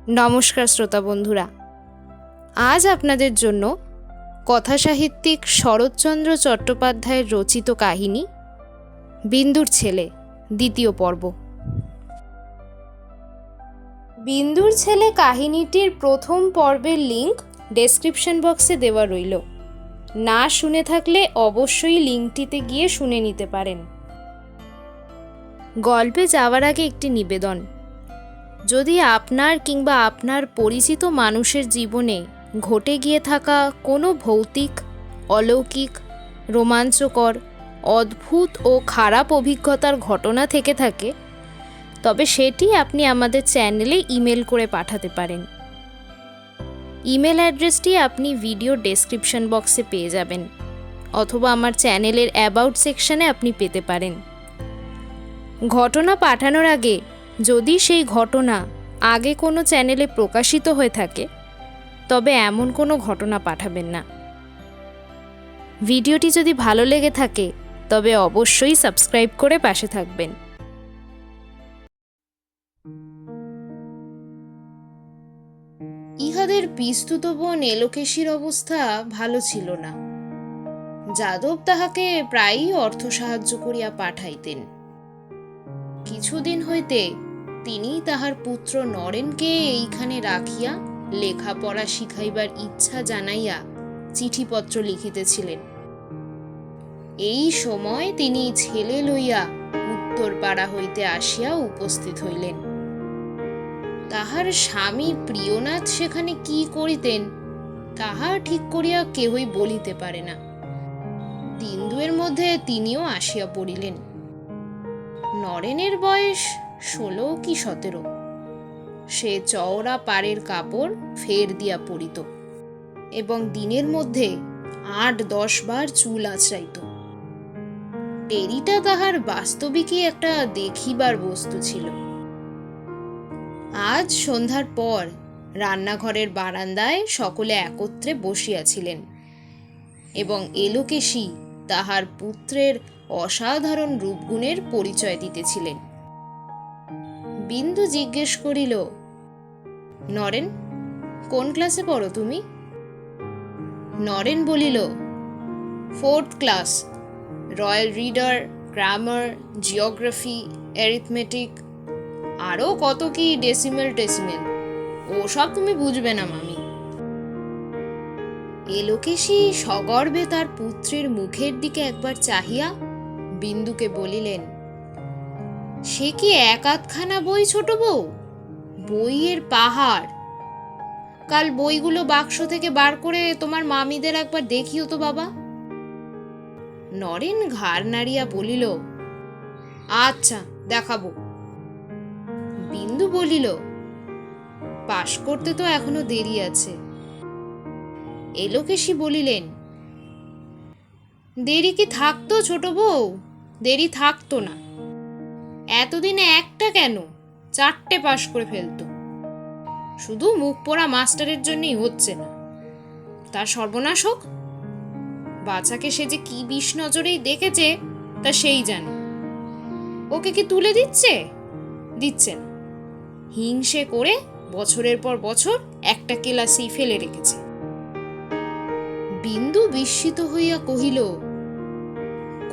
নমস্কার শ্রোতা বন্ধুরা, আজ আপনাদের জন্য কথাসাহিত্যিক শরৎচন্দ্র চট্টোপাধ্যায়ের রচিত কাহিনী বিন্দুর ছেলে দ্বিতীয় পর্ব। বিন্দুর ছেলে কাহিনীটির প্রথম পর্বের লিঙ্ক ডেসক্রিপশন বক্সে দেওয়া রইল। না শুনে থাকলে অবশ্যই লিঙ্কটিতে গিয়ে শুনে নিতে পারেন। গল্পে যাওয়ার আগে একটি নিবেদন, যদি আপনার কিংবা আপনার পরিচিত মানুষের জীবনে ঘটে গিয়ে থাকা কোনো ভৌতিক, অলৌকিক, রোমাঞ্চকর, অদ্ভুত ও খারাপ অভিজ্ঞতার ঘটনা থেকে থাকে, তবে সেটি আপনি আমাদের চ্যানেলে ইমেল করে পাঠাতে পারেন। ইমেল অ্যাড্রেসটি আপনি ভিডিও ডেসক্রিপশন বক্সে পেয়ে যাবেন, অথবা আমার চ্যানেলের অ্যাবাউট সেকশনে আপনি পেতে পারেন। ঘটনা পাঠানোর আগে যদি সেই ঘটনা আগে কোনো চ্যানেলে প্রকাশিত হয়ে থাকে, তবে এমন কোনো ঘটনা পাঠাবেন না। ভিডিওটি যদি ভালো লেগে থাকে তবে অবশ্যই সাবস্ক্রাইব করে পাশে থাকবেন। ইহাদের পিস্তুত বোন এলোকেশীর অবস্থা ভালো ছিল না। যাদব তাহাকে প্রায়ই অর্থ সাহায্য করিয়া পাঠাইতেন। কিছুদিন হইতে তিনি তাহার পুত্র নরেনকে এইখানে রাখিয়া লেখাপড়া শিখাইবার ইচ্ছা জানাইয়া চিঠিপত্র লিখিতেছিলেন। এই সময় তিনি ছেলে লইয়া উত্তরপাড়া হইতে আসিয়া উপস্থিত হইলেন। তাহার স্বামী প্রিয়নাথ সেখানে কি করিতেন তাহা ঠিক করিয়া কেহই বলিতে পারে না। দিন দুয়ের মধ্যে তিনিও আসিয়া পড়িলেন। নরেনের বয়স 16 কি 17। সে চওড়া পাড়ের কাপড় ফের দিয়া পরিত এবং দিনের মধ্যে 8-10 বার চুল আঁচড়াইত। টেরিটা তাহার বাস্তবিকই একটা দেখিবার বস্তু ছিল। আজ সন্ধ্যার পর রান্নাঘরের বারান্দায় সকলে একত্রে বসিয়াছিলেন এবং এলোকেশী তাহার পুত্রের অসাধারণ রূপগুণের পরিচয় দিতেছিলেন। বিন্দু জিজ্ঞেস করিল, নরেন, কোন ক্লাসে পড়ো তুমি? নরেন বলিল, 4th class, royal reader, grammar, geography, arithmetic, আরও কত কি ডেসিমেল টেসিমেল, ওসব তুমি বুঝবে না মামি। এলোকেশী সগর্বে তার পুত্রের মুখের দিকে একবার চাহিয়া বিন্দুকে বলিলেন, সে কি 1-8খানা বই ছোট বউ? বইয়ের পাহাড়। কাল বইগুলো বাক্স থেকে বার করে তোমার মামিদের একবার দেখিও তো বাবা। নরেন ঘাড় নাড়িয়া বলিল, আচ্ছা দেখাবো। বিন্দু বলিল, পাশ করতে তো এখনো দেরি আছে। এলোকেশী বলিলেন, দেরি কি থাকতো ছোট বউ? দেরি থাকতো না। এতদিনে একটা কেন, 4টে পাশ করে ফেলতো। শুধু মুখ পোড়া মাস্টারের জন্যই হচ্ছে না। তার সর্বনাশ হোক। বাচ্চাকে সে যে কি বিষ নজরেই দেখেছে তা সেই জানে। ওকে কি তুলে দিচ্ছে? দিচ্ছে না। হিংসে করে বছরের পর বছর একটা ক্লাসেই ফেলে রেখেছে। বিন্দু বিস্মিত হইয়া কহিল,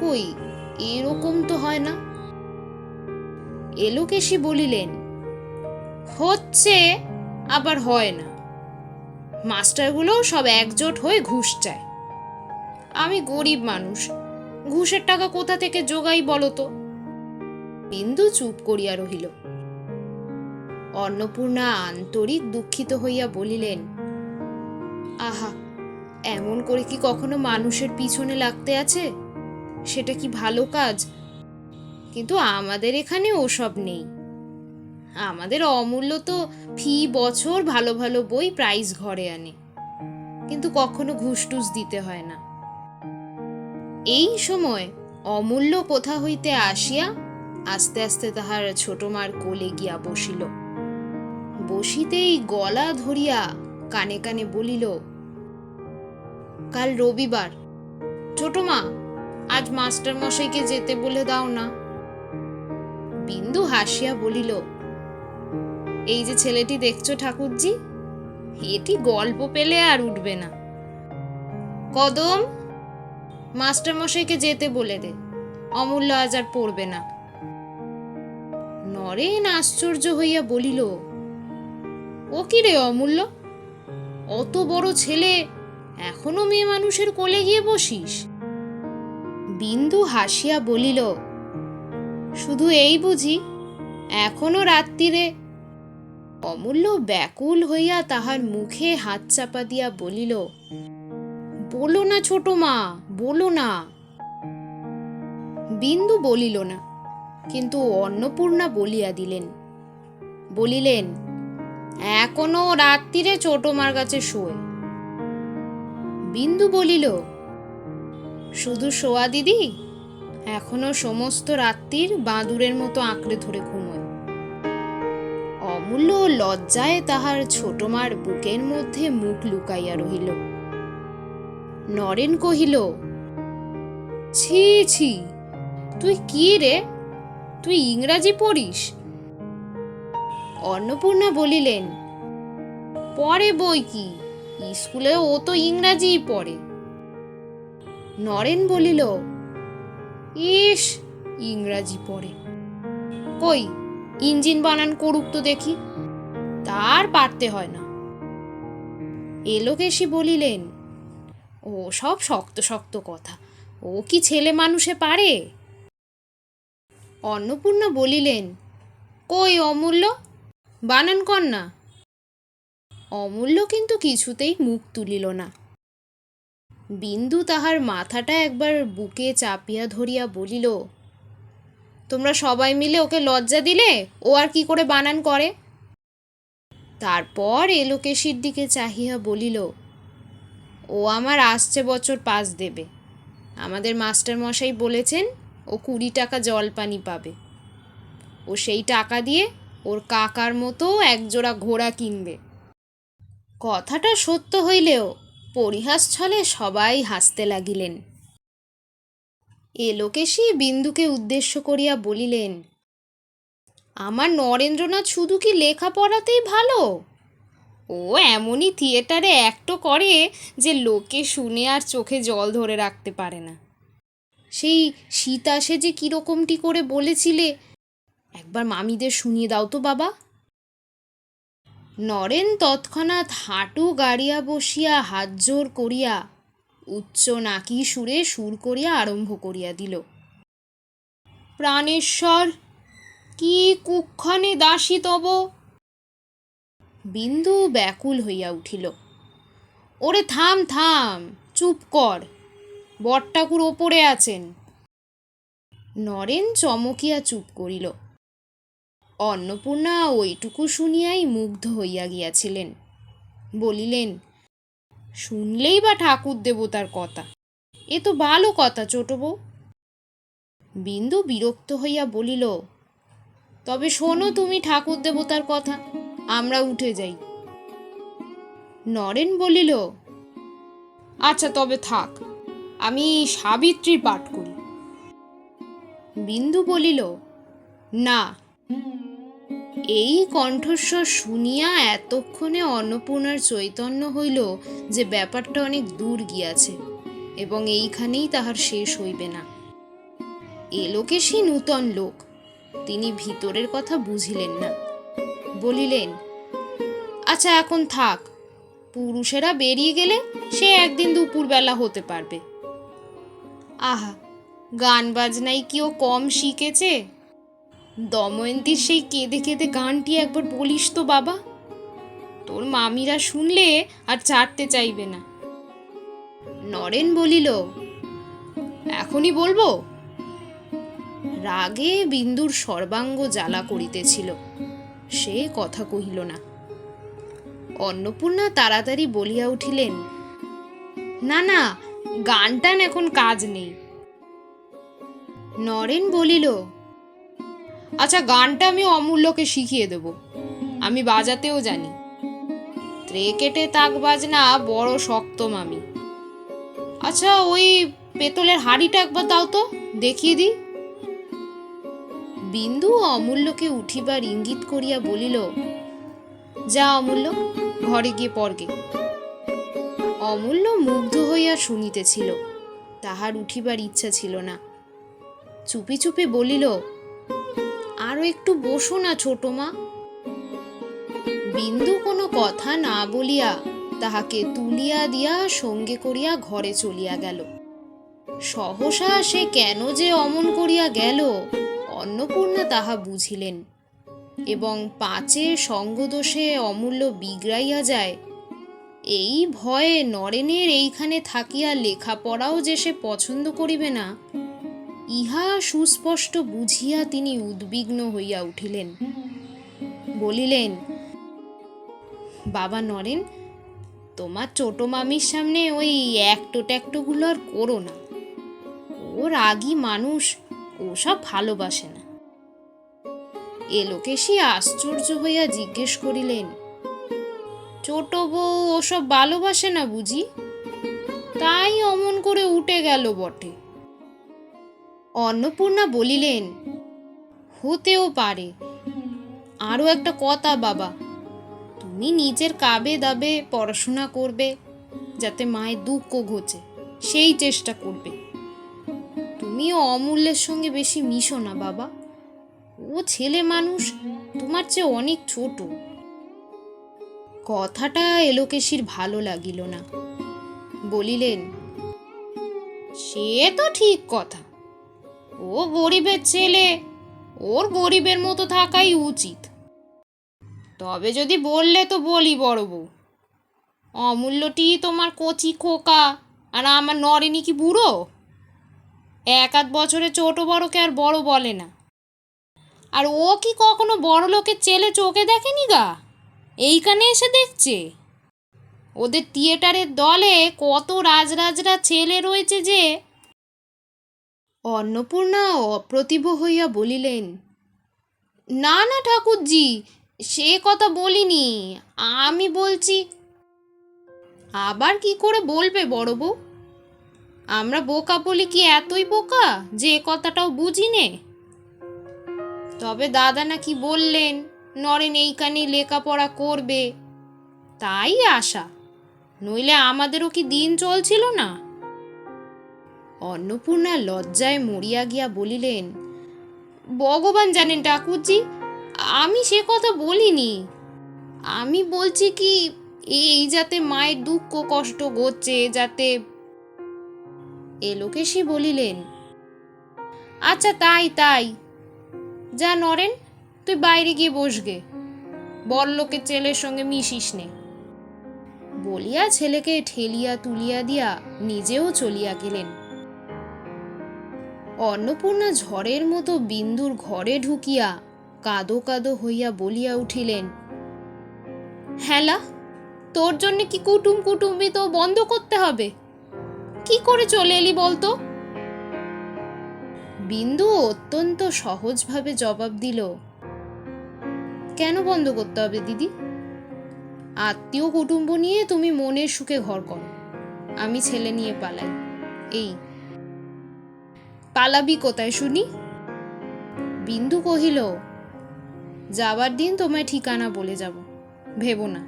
কই, এরকম তো হয় না। এলোকেশী বলিলেন, হচ্ছে আবার হয় না। মাস্টারগুলো সব একজোট হয়ে ঘুষ চায়। আমি গরিব মানুষ, ঘুষের টাকা কোথা থেকে জোগাই বলো তো? বিন্দু চুপ করিয়া রহিল। অন্নপূর্ণা আন্তরিক দুঃখিত হইয়া বলিলেন, আহা, এমন করে কি কখনো মানুষের পিছনে লাগতে আছে? সেটা কি ভালো কাজ? কিন্তু আমাদের এখানে ওসব নেই। আমাদের অমূল্য তো ফি বছর ভালো ভালো বই প্রাইজ ঘরে আনে, কিন্তু কখনো ঘুষ টুস দিতে হয় না। এই সময় অমূল্য কোথা হইতে আসিয়া আস্তে আস্তে তাহার ছোট মার কোলে গিয়া বসিল। বসিতেই গলা ধরিয়া কানে কানে বলিল, কাল রবিবার, ছোট মা, আজ মাস্টার মশাইকে যেতে বলে দাও না। বিন্দু হাসিয়া বলিল, এই যে ছেলেটি দেখছো ঠাকুরজি, এটি গল্প পেলে আর উঠবে না। কদম, মাস্টার মশাইকে যেতে বলে দে, অমূল্য আজ আর পড়বে না। নরেন আশ্চর্য হইয়া বলিল, ও কি রে অমূল্য, অত বড় ছেলে, এখনো মেয়ে মানুষের কোলে গিয়ে বসিস? বিন্দু হাসিয়া বলিল, শুধু এই বুঝি, এখনো রাত্রিরে? অমূল্য ব্যাকুল হইয়া তাহার মুখে হাত চাপা দিয়া বলিল, বলো না ছোট মা, বলো না। বিন্দু বলিল না, কিন্তু অন্নপূর্ণা বলিয়া দিলেন। বলিলেন, এখনো রাত্রিরে ছোট মার কাছে শোয়। বিন্দু বলিল, শুধু শোয়া দিদি, এখনো সমস্ত রাত্রির বাঁদুরের মতো আঁকড়ে ধরে ঘুমোয়। অমূল্য লজ্জায় তাহার ছোট মার বুকের মধ্যে মুখ লুকাইয়া রহিল। নরেন কহিল, ছি ছি, তুই কি রে, তুই ইংরাজি পড়িস? অন্নপূর্ণা বলিলেন, পড়ে বই কি, স্কুলে ও তো ইংরাজিই পড়ে। নরেন বলিল, ইস, ইংরাজি পড়ে, কই ইঞ্জিন বানান করুক তো দেখি, তার পারতে হয় না। এলোকেশী বলিলেন, ও সব শক্ত শক্ত কথা, ও কি ছেলে মানুষে পারে? অন্নপূর্ণা বলিলেন, কই অমূল্য, বানান কর না। অমূল্য কিন্তু কিছুতেই মুখ তুলিল না। বিন্দু তাহার মাথাটা একবার বুকে চাপিয়া ধরিয়া বলিল, তোমরা সবাই মিলে ওকে লজ্জা দিলে ও আর কি করে বানান করে? তারপর এলোকেশীর দিকে চাহিয়া বলিল, ও আমার আসছে বছর পাস দেবে, আমাদের মাস্টার মশাই বলেছেন ও 20 টাকা জলপানি পাবে, ও সেই টাকা দিয়ে ওর কাকার মতো একজোড়া ঘোড়া কিনবে। কথাটা সত্য হইলেও পরিহাস ছলে সবাই হাসতে লাগিলেন। এলোকেশী বিন্দুকে উদ্দেশ্য করিয়া বলিলেন, আমার নরেন্দ্রনাথ শুধু কি লেখাপড়াতেই ভালো, ও এমনই থিয়েটারে অ্যাক্টও করে যে লোকে শুনে আর চোখে জল ধরে রাখতে পারে না। সেই সীতা সে যে কিরকমটি করে বলেছিলে, একবার মামিদের শুনিয়ে দাও তো বাবা। নরেন তৎক্ষণাৎ হাঁটু গাড়িয়া বসিয়া হাত জোর করিয়া উচ্চ নাকি সুরে সুর করিয়া আরম্ভ করিয়া দিল, প্রাণেশ্বর, কি কুক্ষণে দাসী তব। বিন্দু ব্যাকুল হইয়া উঠিল, ওরে থাম থাম, চুপ কর, বটঠাকুর ওপরে আছেন। নরেন চমকিয়া চুপ করিল। অন্নপূর্ণা ওইটুকু শুনিয়াই মুগ্ধ হইয়া গিয়াছিলেন। বলিলেন, শুনলেই বা ঠাকুর দেবতার কথা, এ তো ভালো কথা ছোট বউ। বিন্দু বিরক্ত হইয়া বলিল, তবে শোনো তুমি ঠাকুর দেবতার কথা, আমরা উঠে যাই। নরেন বলিল, আচ্ছা তবে থাক, আমি সাবিত্রীর পাঠ করি। বিন্দু বলিল, না। এই কণ্ঠস্বর শুনিয়া এতক্ষণে অন্নপূর্ণার চৈতন্য হইল যে ব্যাপারটা অনেক দূর গিয়াছে এবং এইখানেই তাহার শেষ হইবে না। এলোকেশী নূতন লোক, তিনি ভিতরের কথা বুঝিলেন না। বলিলেন, আচ্ছা এখন থাক, পুরুষেরা বেরিয়ে গেলে সে একদিন দুপুরবেলা হতে পারবে। আহা, গান বাজনাই কি ও কম শিখেছে? দময়ন্তীর সেই কেঁদে কেঁদে গানটি একবার বলিস তো বাবা, তোর মামিরা শুনলে আর ছাড়তে চাইবে না। নরেন বলিল, এখনই বলবো? রাগে বিন্দুর সর্বাঙ্গ জ্বালা করিতেছিল, সে কথা কহিল না। অন্নপূর্ণা তাড়াতাড়ি বলিয়া উঠিলেন, না না, গান টান এখন কাজ নেই। নরেন বলিল, আচ্ছা গানটা আমি অমূল্যকে শিখিয়ে দেব, আমি বাজাতেও জানি, ত্রে কেটে তাক বাজনা বড় শক্ত মামি। আচ্ছা ওই পেতলের হাঁড়িটা একবার দাও তো, দেখিয়ে দিই। বিন্দু অমূল্যকে উঠিবার ইঙ্গিত করিয়া বলিল, যা অমূল্য, ঘরে গিয়ে পড়গে। অমূল্য মুগ্ধ হইয়া শুনিতেছিল, তাহার উঠিবার ইচ্ছা ছিল না। চুপি চুপি বলিল, আরো একটু বসো না ছোট মা। বিন্দু কোনো কথা না বলিয়া তাহাকে তুলিয়া দিয়া সঙ্গে করিয়া ঘরে চলিয়া গেল। সহসা সে কেন যে অমন করিয়া গেল অন্নপূর্ণা তাহা বুঝিলেন, এবং পাঁচের সঙ্গদোষে অমূল্য বিগড়াইয়া যায় এই ভয়ে নরেনের এইখানে থাকিয়া লেখাপড়াও যে সে পছন্দ করিবে না, ইহা সুস্পষ্ট বুঝিয়া তিনি উদ্বিগ্ন হইয়া উঠিলেন। বলিলেন, বাবা নরেন, তোমার ছোট মামির সামনে ওই একটো ট্যাক্টোগুলো আর করো না। ও রাগী মানুষ, ওসব ভালোবাসে না। এলোকেশী আশ্চর্য হইয়া জিজ্ঞেস করিলেন, ছোট বউ ওসব ভালোবাসে না বুঝি? তাই অমন করে উঠে গেল বটে। অন্নপূর্ণা বলিলেন, হতেও পারে। আরও একটা কথা বাবা, তুমি নিজের কাবে দাবে পড়াশোনা করবে, যাতে মায়ের দুঃখ ঘোচে সেই চেষ্টা করবে। তুমিও অমূল্যের সঙ্গে বেশি মিশো না বাবা। ও ছেলে মানুষ, তোমার চেয়ে অনেক ছোট। কথাটা এলোকেশীর ভালো লাগিল না। বলিলেন, সে তো ঠিক কথা। ও গরিবের ছেলে, ওর গরিবের মতো থাকাই উচিত। তবে যদি বললে তো বলি বড় বউ, অমূল্যটি তোমার কচি খোকা, আর আমার নরেনি কি বুড়ো? এক আধ বছরে ছোট বড়কে আর বড় বলে না। আর ও কি কখনো বড় লোকের ছেলে চোখে দেখেনি গা? এইখানে এসে দেখছে। ওদের থিয়েটারের দলে কত রাজরাজরা ছেলে রয়েছে যে। অন্নপূর্ণা অপ্রতিভ হইয়া বলিলেন, না না ঠাকুরজি, সে কথা বলিনি। আমি বলছি। আবার কি করে বলবে বড় বউ? আমরা বোকা বলি কি এতই বোকা যে এ কথাটাও বুঝি নে? তবে দাদা নাকি বললেন নরেন এইখানে লেখাপড়া করবে, তাই আশা। নইলে আমাদেরও কি দিন চলছিল না? অন্নপূর্ণা লজ্জায় মরিয়া গিয়া বলিলেন, ভগবান জানেন ঠাকুরজি, আমি সে কথা বলিনি। আমি বলছি কি, এই যাতে মায়ের দুঃখ কষ্ট ঘটছে যাতে। এলোকেশী বলিলেন, আচ্ছা তাই তাই, যা নরেন, তুই বাইরে গিয়ে বসগে, বড়লোকের ছেলের সঙ্গে মিশিস নে। বলিয়া ছেলেকে ঠেলিয়া তুলিয়া দিয়া নিজেও চলিয়া গেলেন। অন্নপূর্ণা ঝড়ের মতো বিন্দুর ঘরে ঢুকিয়া কাঁদো কাঁদো হইয়া বলিয়া উঠিলেন, হ্যালা, তোর জন্য কি কুটুম কুটুম্বি তো বন্ধ করতে হবে? কি করে চলে এলি বলতো? বিন্দু অত্যন্ত সহজভাবে জবাব দিল, কেন বন্ধ করতে হবে দিদি? আত্মীয় কুটুম্ব নিয়ে তুমি মনের সুখে ঘর করো, আমি ছেলে নিয়ে পালাই। এই পালাবি কোথায় শুনি? বিন্দু কহিল, যাবার দিন তোমায় ঠিকানা বলে যাব, ভেবো না।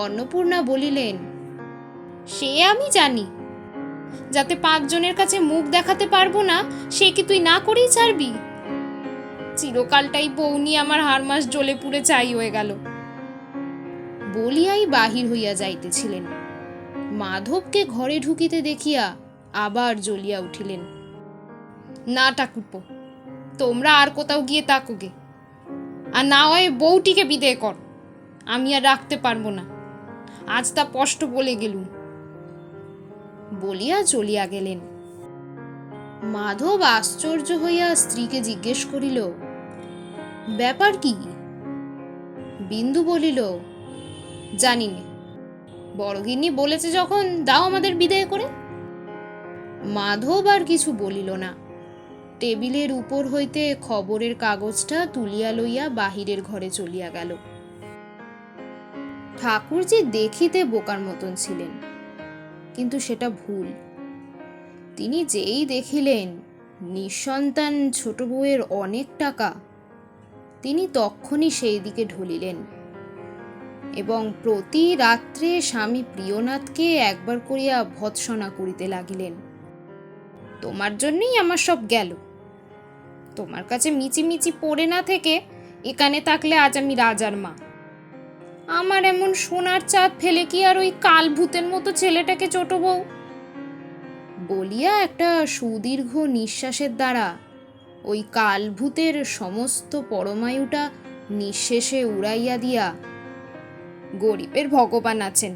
অন্নপূর্ণা বলিলেন, সে আমি জানি। যাতে 5 জনের কাছে মুখ দেখাতে পারবো না, সে কি তুই না করেই ছাড়বি? চিরকালটাই বউ নিয়ে আমার হাড়মাস জ্বলে পুড়ে ছাই হয়ে গেল। বলিয়াই বাহির হইয়া যাইতেছিলেন। মাধবকে ঘরে ঢুকিতে দেখিয়া আবার জ্বলিয়া উঠিলেন, না ঠাকুরপো, তোমরা আর কোথাও গিয়ে তাকোগে, আর না হয় বউটিকে বিদায় কর। আমি আর রাখতে পারবো না, আজ তা স্পষ্ট বলে গেলুম। বলিয়া চলিয়া গেলেন। মাধব আশ্চর্য হইয়া স্ত্রীকে জিজ্ঞেস করিল, ব্যাপার কি? বিন্দু বলিল, জানি নে, বড়গিন্নি বলেছে যখন, দাও আমাদের বিদায় করে। মাধব আর কিছু বলিল না। টেবিলের উপর হইতে খবরের কাগজটা তুলিয়া লইয়া বাহিরের ঘরে চলিয়া গেল। ঠাকুরজি দেখিতে বোকার মতন ছিলেন, কিন্তু সেটা ভুল। তিনি যেই দেখিলেন নিঃসন্তান ছোট বউয়ের অনেক টাকা, তিনি তক্ষুনি সেই দিকে ঢলিলেন। এবং প্রতি রাত্রে স্বামী প্রিয়নাথকে একবার করিয়া ভৎসনা করিতে লাগিলেন। তোমার জন্যই আমার সব গেল। তোমার কাছে মিচিমিচি পড়ে না থেকে এখানে থাকলে আজ আমি রাজার মা। আমার এমন সোনার চাঁদ ফেলে কি আর ওই কাল ভূতের মতো ছেলেটাকে ছোট বউ? বলিয়া একটা সুদীর্ঘ নিঃশ্বাসের দ্বারা ওই কাল ভূতের সমস্ত পরমায়ুটা নিঃশেষে উড়াইয়া দিয়া গরিবের ভগবান আছেন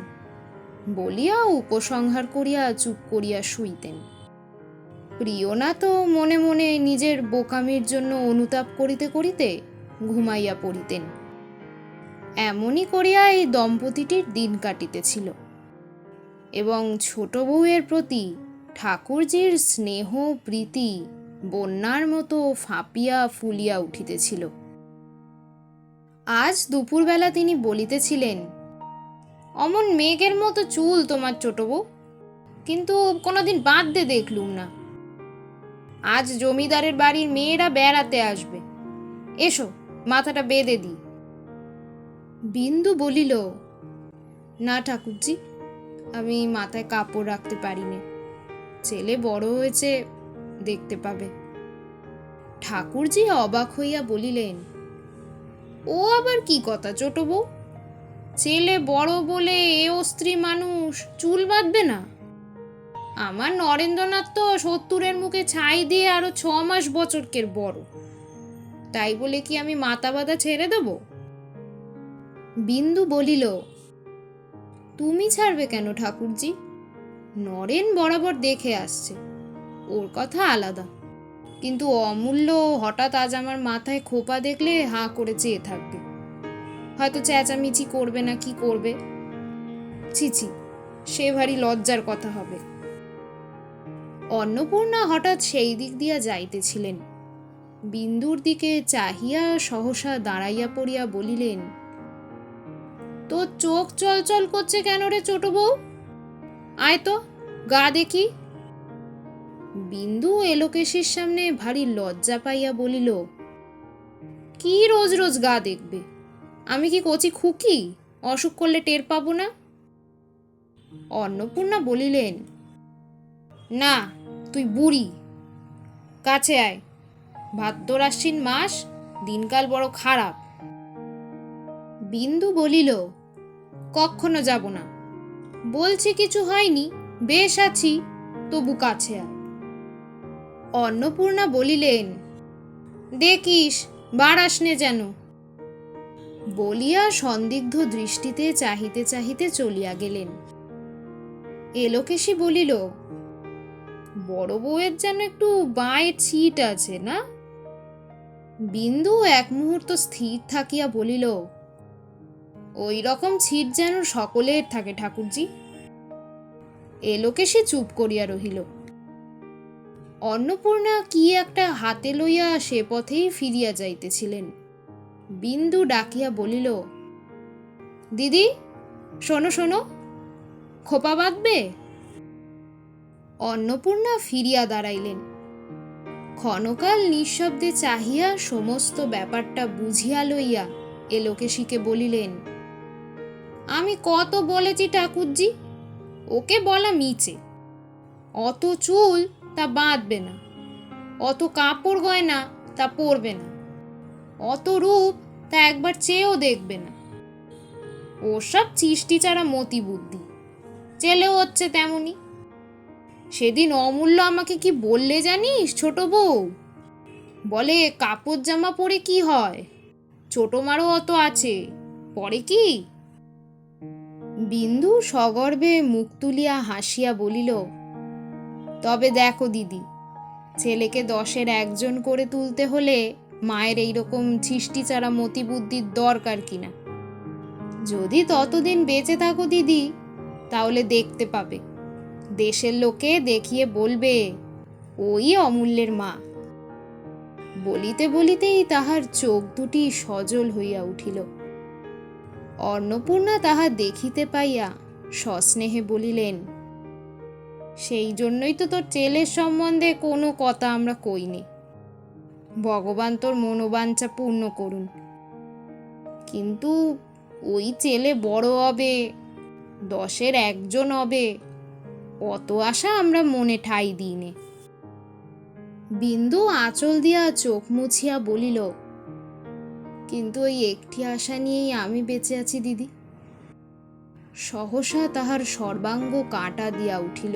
বলিয়া উপসংহার করিয়া চুপ করিয়া শুইতেন। প্রিয়নাথও মনে মনে নিজের বোকামির জন্য অনুতাপ করিতে করিতে ঘুমাইয়া পড়িতেন। এমনই করিয়া এই দম্পতিটির দিন কাটিতেছিল এবং ছোট বউয়ের প্রতি ঠাকুরজির স্নেহ প্রীতি বন্যার মতো ফাঁপিয়া ফুলিয়া উঠিতেছিল। আজ দুপুরবেলা তিনি বলিতেছিলেন, অমন মেঘের মতো চুল তোমার ছোট বউ, কিন্তু কোনোদিন বাঁধতে দেখলুম না। আজ জমিদারের বাড়ির মেয়েরা বেড়াতে আসবে, এসো মাথাটা বেঁধে দিই। বিন্দু বলিল, না ঠাকুরজি, আমি মাথায় কাপড় রাখতে পারিনি। ছেলে বড় হয়েছে, দেখতে পাবে। ঠাকুরজি অবাক হইয়া বলিলেন, ও আবার কি কথা ছোট বউ? ছেলে বড় বলে এও স্ত্রী মানুষ চুল বাঁধবে না? আমার নরেন্দ্রনাথ তো 70-এর মুখে ছাই দিয়ে আরো 6 মাস বছরকের বড়, তাই বলে কি আমি মাথা বাঁধা ছেড়ে দেব? বিন্দু বলিল, তুমি ছাড়বে কেন ঠাকুরজি? নরেন বরাবর দেখে আসছে, ওর কথা আলাদা। কিন্তু অমূল্য হঠাৎ আজ আমার মাথায় খোপা দেখলে হাঁ করে চেয়ে থাকবে, হয়তো চেঁচামেচি করবে না কি করবে। ছিছি, সে ভারী লজ্জার কথা হবে। অন্নপূর্ণা হঠাৎ সেই দিক দিয়া যাইতেছিলেন। বিন্দুর দিকে চাহিয়া সহসা দাঁড়াইয়া পড়িয়া বলিলেন, তোর চোখ চলচল করছে কেন রে ছোট বউ? আয় তো, গা দেখি। বিন্দু এলোকেশীর সামনে ভারী লজ্জা পাইয়া বলিল, কি রোজ রোজ গা দেখবে? আমি কি কচি খুকি, অসুখ করলে টের পাবো না? অন্নপূর্ণা বলিলেন, না তুই বুড়ি, কাছে আয়। ভাদ্র আশ্বিন মাস, দিনকাল বড় খারাপ। বিন্দু বলিল, কখনো যাব না। বলছি কিছু হয়নি, বেশ আছি, তবু কাছে আয়। অন্নপূর্ণা বলিলেন, দেখিস বাড়াস নে যেন। বলিয়া সন্দিগ্ধ দৃষ্টিতে চাহিতে চাহিতে চলিয়া গেলেন। এলোকেশী বলিল, বড় বউয়ের যেন একটু বাঁয়ে ছিট আছে না? বিন্দু এক মুহূর্ত স্থির থাকিয়া বলিল, ওই রকম ছিট যেন সকলের থাকে ঠাকুরজি। এলোকেশী চুপ করিয়া রহিল। অন্নপূর্ণা কি একটা হাতে লইয়া সে পথেই ফিরিয়া যাইতেছিলেন। বিন্দু ডাকিয়া বলিল, দিদি শোনো শোনো, খোপা বাঁধবে? অন্নপূর্ণা ফিরিয়া দাঁড়াইলেন। ক্ষণকাল নিঃশব্দে চাহিয়া সমস্ত ব্যাপারটা বুঝিয়া লইয়া এলোকেশীকে বলিলেন, আমি কত বলেছি ঠাকুরজি, ওকে বলা মিছে। অত চুল তা বাঁধবে না, অত কাপড় গয়না তা পরবে না, অত রূপ তা একবার চেয়েও দেখবে না। ওসব চিষ্টি ছাড়া মতি বুদ্ধি, চেলেও হচ্ছে তেমনি। সেদিন অমূল্য আমাকে কি বললে জানিস ছোট বউ? বলে, কাপড় জামা পরে কি হয়, ছোট মারও অত আছে, পরে কি? বিন্দু সগর্বে মুখ তুলিয়া হাসিয়া বলিল, তবে দেখো দিদি, ছেলেকে 10-এর একজন করে তুলতে হলে মায়ের এইরকম ছিষ্টি ছাড়া মতি বুদ্ধির দরকার কিনা। যদি ততদিন বেঁচে থাকো দিদি, তাহলে দেখতে পাবে, দেশের লোকে দেখিয়ে বলবে ওই অমূল্যের মা। বলিতে বলিতেই তাহার চোখ দুটি সজল হইয়া উঠিল। অন্নপূর্ণা তাহা দেখিতে পাইয়া সস্নেহে বলিলেন, সেই জন্যই তো তোর ছেলের সম্বন্ধে কোনো কথা আমরা কইনি। ভগবান তোর মনোবাঞ্ছা পূর্ণ করুন। কিন্তু ওই ছেলে বড় হবে, 10-এর একজন হবে, অত আশা আমরা মনে ঠাঁই দিইনে। বিন্দু আঁচল দিয়া চোখ মুছিয়া বলিল, কিন্তু ওই একটি আশা নিয়েই আমি বেঁচে আছি দিদি। সহসা তাহার সর্বাঙ্গ কাঁটা দিয়া উঠিল।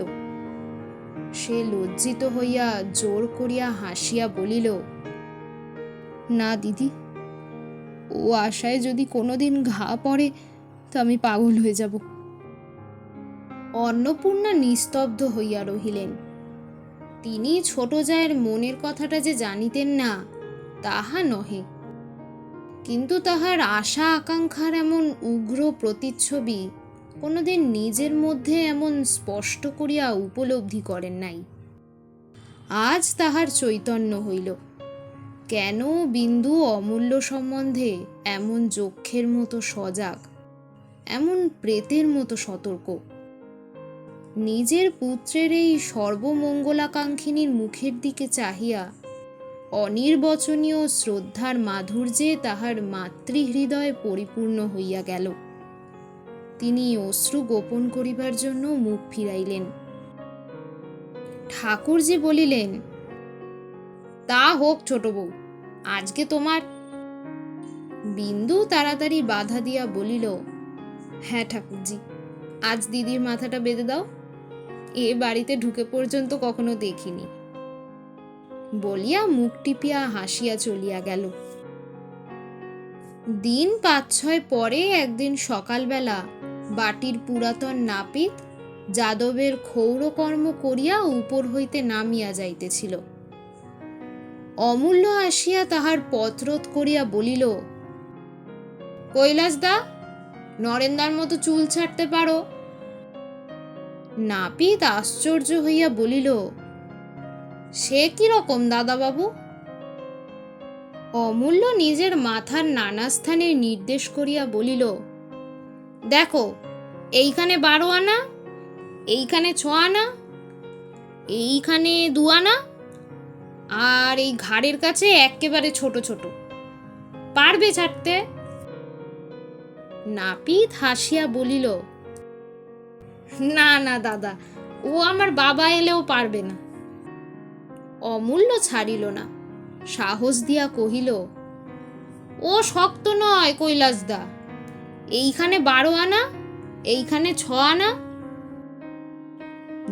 সে লজ্জিত হইয়া জোর করিয়া হাসিয়া বলিল, না দিদি, ও আশায় যদি কোনোদিন ঘা পড়ে তো আমি পাগল হয়ে যাব। অন্নপূর্ণা নিস্তব্ধ হইয়া রহিলেন। তিনি ছোট জায়ের মনের কথাটা যে জানিতেন না তাহা নহে, কিন্তু তাহার আশা আকাঙ্ক্ষার এমন উগ্র প্রতিচ্ছবি কোনোদিন নিজের মধ্যে এমন স্পষ্ট করিয়া উপলব্ধি করেন নাই। আজ তাহার চৈতন্য হইল, কেন বিন্দু অমূল্য সম্বন্ধে এমন যক্ষের মতো সজাগ, এমন প্রেতের মতো সতর্ক। নিজের পুত্রের এই সর্বমঙ্গলাকাঙ্ক্ষিনীর মুখের দিকে চাহিয়া অনির্বচনীয় শ্রদ্ধার মাধুর্যে তাহার মাতৃহৃদয় পরিপূর্ণ হইয়া গেল। তিনি অশ্রু গোপন করিবার জন্য মুখ ফিরাইলেন। ঠাকুরজি বলিলেন, তা হোক ছোট বউ, আজকে তোমার। বিন্দু তাড়াতাড়ি বাধা দিয়া বলিল, হ্যাঁ ঠাকুরজি, আজ দিদির মাথাটা বেঁধে দাও, এ বাড়িতে ঢুকে পর্যন্ত কখনো দেখিনি। বলিয়া মুখ টিপিয়া হাসিয়া চলিয়া গেল। দিন 5-6 পরে একদিন সকালবেলা বাটির পুরাতন নাপিত যাদবের ক্ষৌরকর্ম করিয়া উপর হইতে নামিয়া যাইতেছিল। অমূল্য আসিয়া তাহার পথরোধ করিয়া বলিল, কৈলাসদা, নরেন্দার মতো চুল ছাড়তে পারো? নাপিত আশ্চর্য হইয়া বলিল, সে কি রকম দাদাবাবু? অমূল্য নিজের মাথার নানা স্থানে নির্দেশ করিয়া বলিল, দেখো, এইখানে 12 আনা, এইখানে 6 আনা, এইখানে 2 আনা, আর এই ঘাড়ের কাছে একেবারে ছোট ছোট। পারবে ছাড়তে? নাপিত হাসিয়া বলিল, না না দাদা, ও আমার বাবা এলেও পারবে না। অমূল্য ছাড়িল না, সাহস দিয়া কহিল, ও শক্ত নয় কৈলাসদা, এইখানে 12 আনা, এইখানে 6 আনা।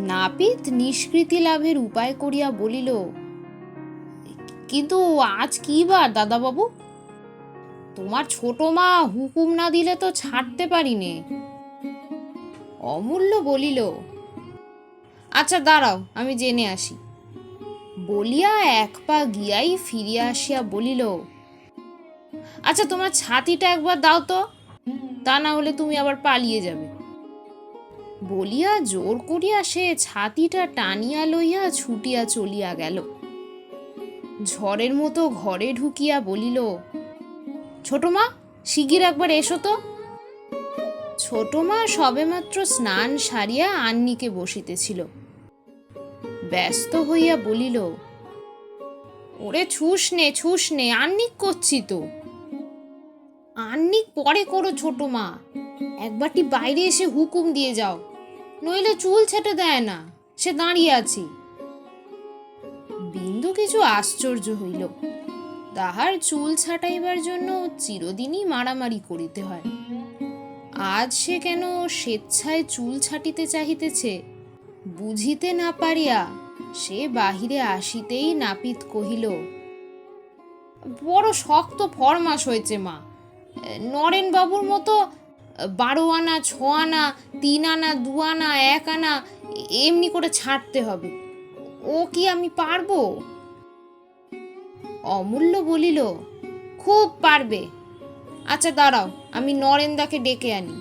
নাপিত নিষ্কৃতি লাভের উপায় করিয়া বলিল, কিন্তু আজ কি বার দাদাবাবু? তোমার ছোট মা হুকুম না দিলে তো ছাড়তে পারিনে। অমূল্য বলিল, আচ্ছা দাঁড়াও, আমি জেনে আসি। বলিয়া 1 পা গিয়াই ফিরিয়া আসিয়া বলিল, আচ্ছা তোমার ছাতিটা একবার দাও তো, তা না হলে তুমি আবার পালিয়ে যাবে। বলিয়া জোর করিয়া সে ছাতিটা টানিয়া লইয়া ছুটিয়া চলিয়া গেল। ঝড়ের মতো ঘরে ঢুকিয়া বলিল, ছোট মা, শিগগির একবার এসো তো। ছোট মা সবেমাত্র স্নান সারিয়া আন্নিকে বসিতেছিল। ব্যস্ত হইয়া বলিল, ওরে ছুস নে, আন্নিক করছি তো। আন্নিক পরে করো ছোট মা, একবারটি বাইরে এসে হুকুম দিয়ে যাও, নইলে চুল ছেটে দেয় না, সে দাঁড়িয়ে আছি। বিন্দু কিছু আশ্চর্য হইল, তাহার চুল ছাটাইবার জন্য চিরদিনই মারামারি করিতে হয়, আজ সে কেন স্বেচ্ছায় চুল ছাটিতে চাহিতেছে বুঝিতে না পারিয়া সে বাহিরে আসিতেই নাপিত কহিল, বড় শক্ত ফরমাস হয়েছে মা, নরেন বাবুর মতো 12 আনা, 6 আনা, 3 আনা, 2 আনা, 1 আনা এমনি করে ছাড়তে হবে। ও কি আমি পারবো? অমূল্য বলিল, খুব পারবে। আচ্ছা দাঁড়াও, আমি নরেন্দাকে ডেকে আনি।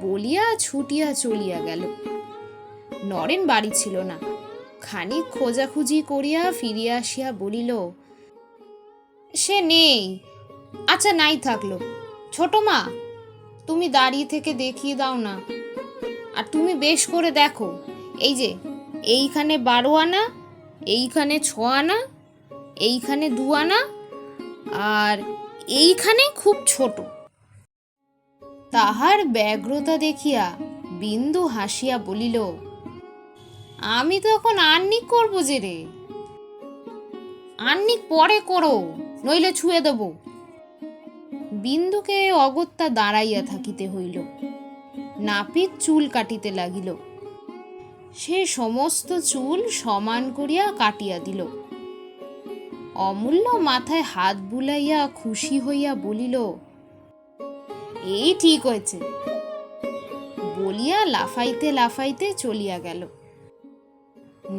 বলিয়া ছুটিয়া চলিয়া গেল। নরেন বাড়ি ছিল না। খানিক খোঁজাখুঁজি করিয়া ফিরিয়া আসিয়া বলিল, সে নেই। আচ্ছা নাই থাকলো, ছোট মা, তুমি দাঁড়িয়ে থেকে দেখিয়ে দাও না। আর তুমি বেশ করে দেখো, এই যে এইখানে 12 আনা, এইখানে 6 আনা, এইখানে 2 আনা, আর এইখানে খুব ছোট। তাহার ব্যগ্রতা দেখিয়া বিন্দু হাসিয়া বলিল, আমি তো এখন আহ্নিক করবো যে রে। আহ্নিক পরে করো, নইলে ছুঁয়ে দেব। বিন্দুকে অগত্যা দাঁড়াইয়া থাকিতে হইল। নাপিত চুল কাটিতে লাগিল। সে সমস্ত চুল সমান করিয়া কাটিয়া দিল। অমূল্য মাথায় হাত বুলাইয়া খুশি হইয়া বলিল, এই ঠিক হয়েছে, বলিয়া লাফাইতে লাফাইতে চলিয়া গেল।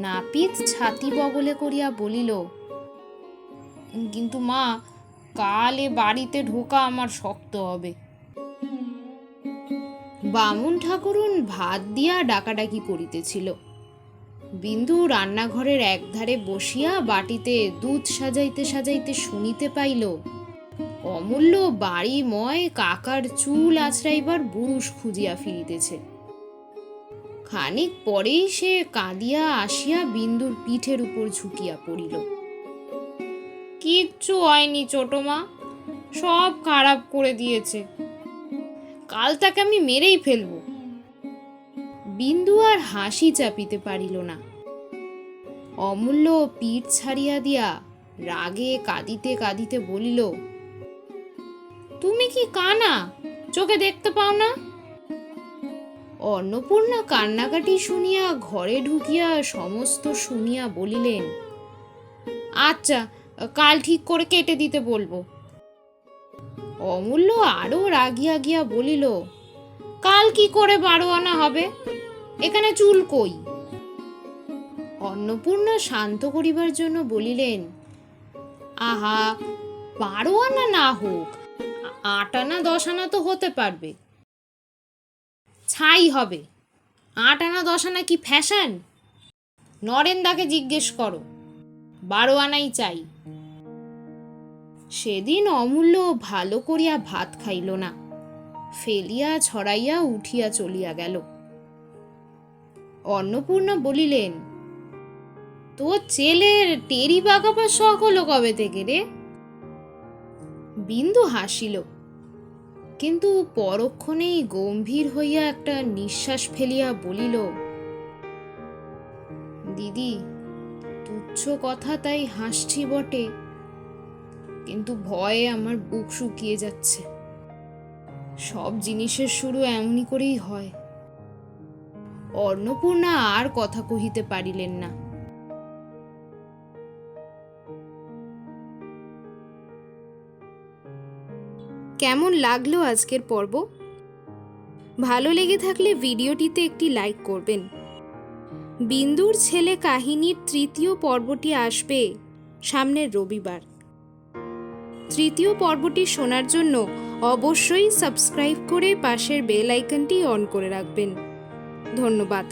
নাপিত ছাতি বগলে করিয়া বলিল, কিন্তু মা, কাল এ বাড়িতে ঢোকা আমার শক্ত হবে। বামুন ঠাকুরুন ভাত দিয়া ডাকাডাকি করিতেছিল। বিন্দু রান্নাঘরের একধারে বসিয়া বাটিতে দুধ সাজাইতে সাজাইতে শুনিতে পাইল, অমূল্য বাড়িময় কাকার চুল আছড়াইবার বুরুষ খুঁজিয়া ফিরিতেছে। খানিক পরেই সে কাঁদিয়া আসিয়া বিন্দুর পিঠের উপর ঝুঁকিয়া পড়িল। কিচ্ছু হয়নি ছোট মা, সব খারাপ করে দিয়েছে, কাল তাকে আমি মেরেই ফেলবো। বিন্দু আর হাসি চাপিতে পারিল না। অমূল্য পিঠ ছাড়িয়া দিয়া রাগে কাঁদিতে কাঁদিতে বলিল, তুমি কি কানা, চোখে দেখতে পাও না? অন্নপূর্ণা কান্নাকাটি শুনিয়া ঘরে ঢুকিয়া সমস্ত শুনিয়া বলিলেন, আচ্ছা, কাল ঠিক করে কেটে দিতে বলবো। অমূল্য আরো রাগিয়া গিয়া বলিল, কাল কি করে 12 আনা হবে? এখানে চুল কই? অন্নপূর্ণা শান্ত করিবার জন্য বলিলেন, আহা, 12 আনা না হোক, 8 আনা 10 আনা তো হতে পারবে। ছাই হবে, 8 আনা 10 আনা কি ফ্যাশন? নরেন্দাকে জিজ্ঞেস করো, 12 আনাই চাই। সেদিন অমূল্য ভালো করিয়া ভাত খাইল না, ফেলিয়া ছড়াইয়া উঠিয়া চলিয়া গেল। অন্নপূর্ণা বলিলেন, তোর ছেলের টেরি পাকাবার শখ হলো কবে থেকে রে? বিন্দু হাসিল, কিন্তু পরক্ষণেই গম্ভীর হইয়া একটা নিঃশ্বাস ফেলিয়া বলিল, দিদি, তুচ্ছ কথা তাই হাসছি বটে, কিন্তু ভয়ে আমার বুক শুকিয়ে যাচ্ছে। সব জিনিসের শুরু এমনি করেই হয়। অন্নপূর্ণা আর কথা কহিতে পারিলেন না। কেমন লাগলো আজকের পর্ব? ভালো লেগে থাকলে ভিডিওটিতে একটি লাইক করবেন। বিন্দুর ছেলে কাহিনীর 3য় পর্বটি আসবে সামনের রবিবার। 3য় পর্বটি শোনার জন্য অবশ্যই সাবস্ক্রাইব করে পাশের বেল আইকনটি অন করে রাখবেন। ধন্যবাদ।